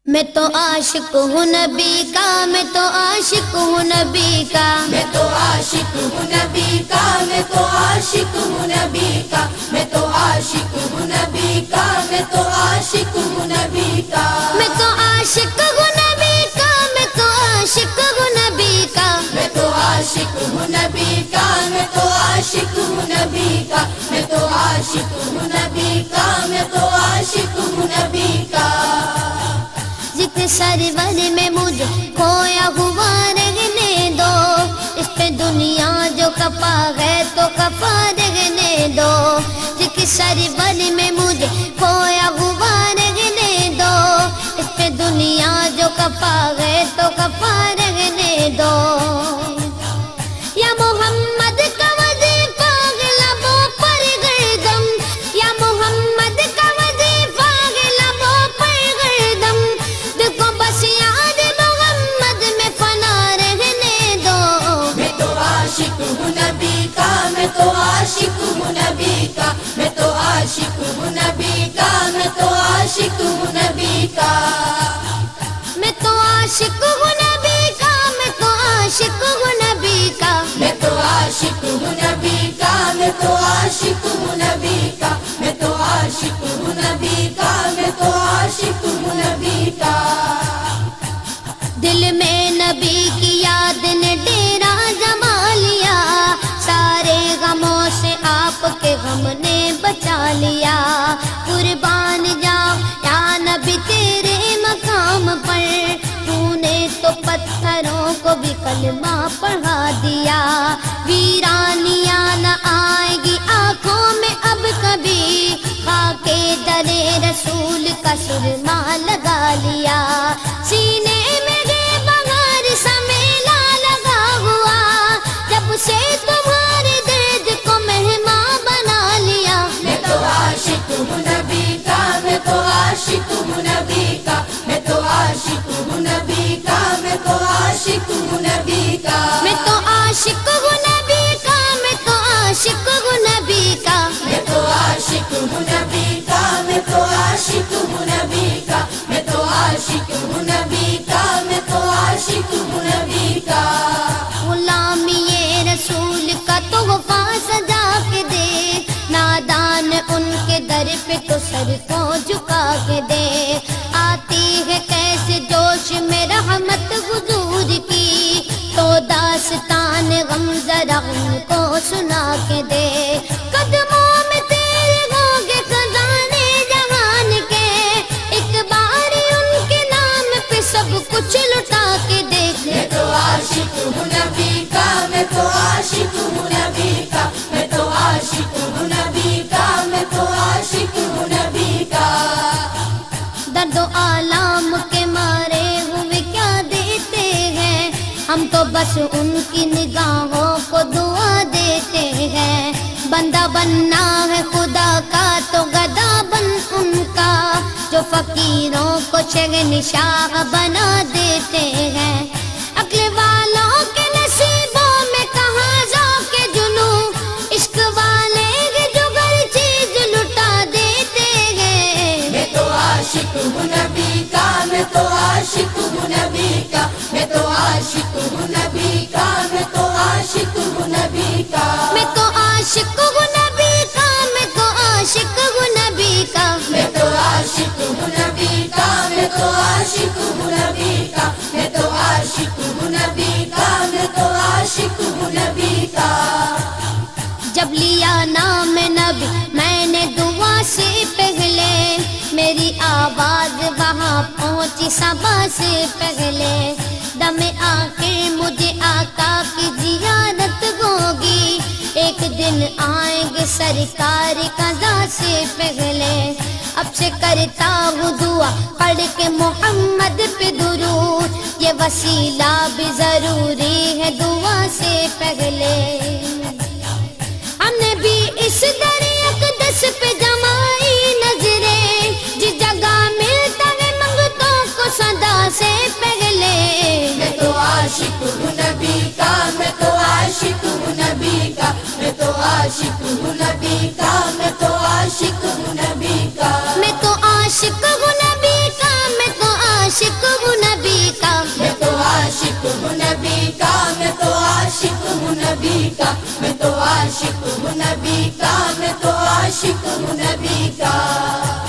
میں تو عاشق ہوں نبی کا، میں تو عاشق ہوں نبی کا، میں تو عاشق ہوں نبی کا، میں تو عاشق ہوں نبی کا، میں تو عاشق ہوں نبی کا، میں تو عاشق ہوں نبی کا، میں تو عاشق ہوں نبی کا، میں تو عاشق ہوں نبی کا، میں تو عاشق ہوں نبی کا، میں تو عاشق ہوں نبی کا، میں تو عاشق ہوں نبی کا، میں تو عاشق ہوں نبی کا، ذکر سرور میں مجھے کھویا ہوا رہنے دو، اس پہ دنیا جو کپا ہے تو کپا رہنے دو، ذکر سرور میں مجھے کھویا ہوا رہنے دو، اس پہ دنیا جو کپا ہے تو کپا رہنے دو، یا محمد کا وظیفہ ہے لبوں پر گردم، یا محمد کا وظیفہ ہے لبوں پر گردم، دیکھو بس یاد محمد میں فنا رہنے دو، میں تو عاشق ہوں نبی کا، میں تو عاشق ہوں نبی کا، میں تو عاشق ہوں نبی کا، میں تو عاشق ہوں نبی کا، میں تو عاشق ہوں نبی کا، میں تو عاشق ہوں نبی کا، میں تو عاشق ہوں نبی کا، میں تو عاشق ہوں نبی کا، میں تو عاشق ہوں نبی کا، میں تو عاشق ہوں نبی کا، دل میں نبی کی یاد نے ڈیرا جما لیا، سارے غموں سے آپ کے غم نے بچا لیا، قربان جاؤ یا نبی تیرے مقام پر، تو نے تو پتھروں کو بھی کلمہ پڑھا دیا، ویرانیاں نہ آئے گی آنکھوں میں اب کبھی، خاک در رسول کا سرما لگا لیا، سینے میں گے بغیر سمیلا لگا ہوا، جب سے تمہارے درد کو مہمان بنا لیا، میں تو عاشق ہوں نبی کا، میں تو عاشق ہوں نبی کا، میں تو عاشق ہوں نبی کا، میں تو عاشق ہوں نبی کا، میں تو عاشق ہوں نبی کا، میں تو عاشق ہوں نبی کا، میں تو عاشق ہوں نبی کا، میں تو عاشق ہوں نبی کا، میں تو عاشق ہوں نبی کا، میں تو عاشق ہوں نبی کا، غلامی رسول کا تحفہ سجا کے دے، نادان ان کے در پہ تو سر کو جھکا کے دے، آتی ہے کیسے جوش میں رحمت حضور کی، تو داستان غم ذرا ان کو سنا کے دے، قدموں میں تیرے ہوں گے خزانے جہان کے، ایک بار ان کے نام پہ سب کچھ لٹا کے دیکھ، میں تو عاشق ہوں نبی کا، میں تو عاشق ہوں نبی کا، میں تو عاشق ہوں نبی کا، میں تو عاشق ہوں نبی کا، درد و آلام کے مارے ہوئے کیا دیتے ہیں، ہم تو بس ان کی نگاہوں کو دعا دیتے ہیں، بندہ بننا ہے خدا کا تو گدا بن ان کا، جو فقیروں کو شہنشاہ بنا دیتے ہیں، عقل والوں کے نصیبوں میں کہاں ذوق جنوں، عشق والے جو ہر چیز لٹا دیتے ہیں، میں تو عاشق ہوں نبی کا، میں تو عاشق ہوں نبی کا، میں تو عاشق ہوں نبی کا، میں تو عاشق ہوں نبی کا، میں تو عاشق ہوں نبی کا، میں تو عاشق ہوں نبی کا، میں تو عاشق ہوں نبی کا، میں تو عاشق ہوں نبی کا، میں تو عاشق ہوں نبی کا، میں تو عاشق ہوں نبی کا، جب لیا نام نبی میں نے دعا سے پہلے، میری آواز وہاں پہنچی صبا سے پہلے، دم آخر مجھے آقا کی زیارت ہوگی، ایک دن آئیں گے سرکار قضا سے پہلے، اب سے کرتا ہوں دعا پڑھ کے محمد پہ درود، یہ وسیلہ بھی ضروری ہے دعا سے پہلے، ہم نے بھی اس در اقدس پہ جمائی نظریں، جس جگہ ملتا ہے منگتوں کو صدا سے پہلے، میں تو عاشق ہوں نبی کا، میں تو عاشق ہوں نبی کا، میں تو عاشق ہوں نبی کا، میں تو عاشق ہوں نبی کا، میں تو عاشق ہوں نبی کا، میں تو عاشق کا میں تو عاشق ہوں نبی کا میں تو عاشق ہوں نبی کا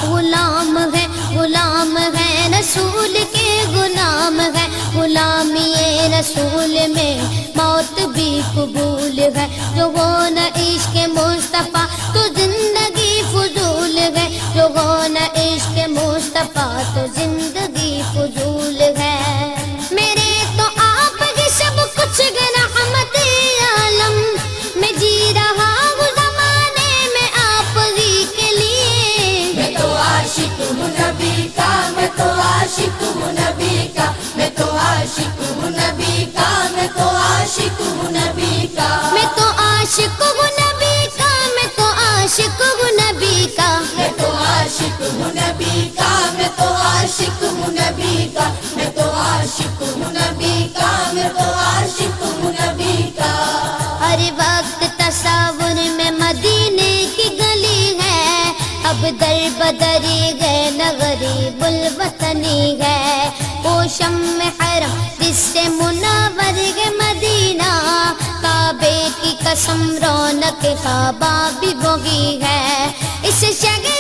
غلام ہے رسول کے غلام ہے غلامی رسول میں موت بھی قبول ہے جو ہو نہ عشق مصطفیٰ تو زندگی فضول ہے جو ہو نہ عشق مصطفیٰ تو زندگی فضول ہے میرے تو آپ ہی سب کچھ رحمت عالم میں جی رہا ہوں زمانے میں آپ ہی کے لیے میں تو عاشق ہوں نبی کا میں تو عاشق ہوں نبی کا میں تو عاشق ہوں نبی کا میں تو عاشق ہوں نبی کا میں تو عاشق ہوں نبی کا میں تو عاشق ہوں نبی کا میں تو عاشق ہوں نبی کا میں تو عاشق ہوں نبی کا میں تو عاشق ہوں نبی کا میں تو عاشق ہوں نبی کا ہر وقت تصور میں مدینے کی گلی ہے اب در بدری گئے نہ غریب الوطنی ہے وہ شمع حرم جس سے منور ہے مدینہ کعبے کی قسم رونق کعبہ بھی وہی ہے اس شہر